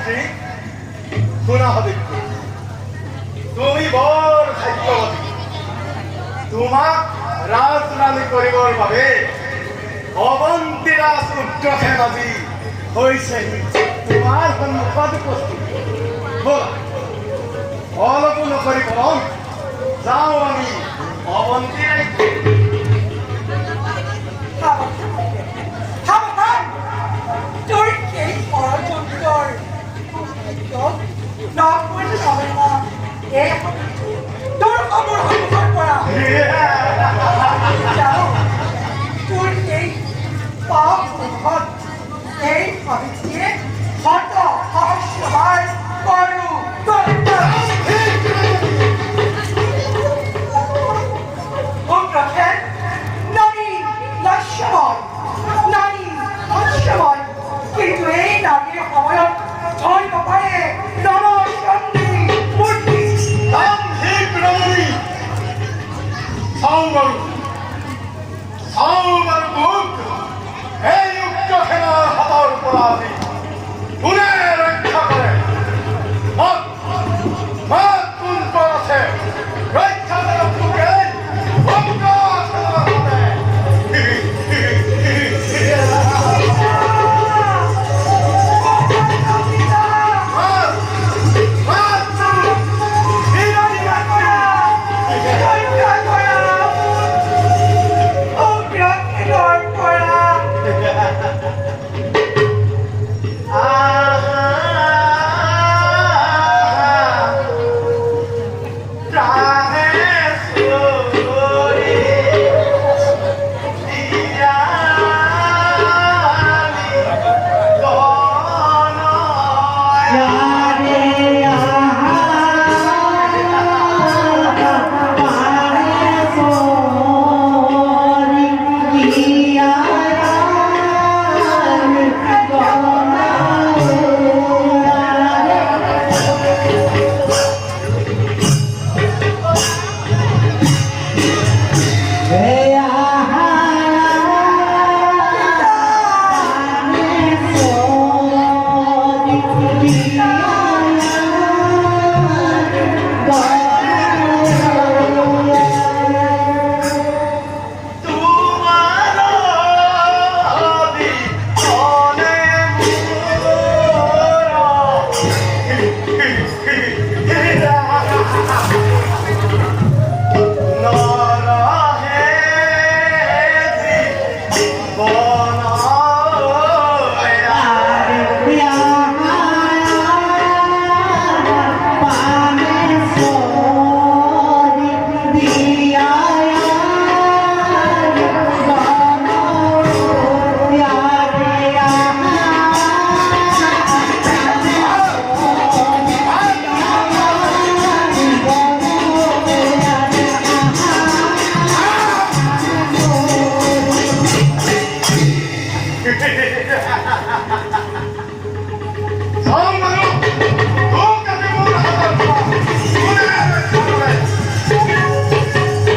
নেত্ৰী শুনা সদস্য, তুমি বৰ ভাগ্যৱতী। তোমাক ৰাজৰাণী কৰিবৰ বাবে অৱন্তীৰাজ উগ্ৰসেন আজি হৈছেহি তোমাৰ সন্মুখত উপস্থিত। ব'লা অলপো নকৰি পলম যাওঁ আমি অৱন্তী তোৰ সেই ষড়যন্ত্ৰৰ নকৰিলে নহয় না। এই তোৰ খবৰ সন্মুখৰ পৰা তোৰ এই পাপ মুখত এই ভাবিছিয়ে শত সহস্ৰবাৰ কৰো উগ্ৰসেন নাৰী লক্ষ্যময়, নাৰী লক্ষ্যময়, কিন্তু এই নাৰীৰ সময়ত ধৰিব পাৰে নৰচণ্ডী মূৰ্তি। চাওঁ বাৰু মোক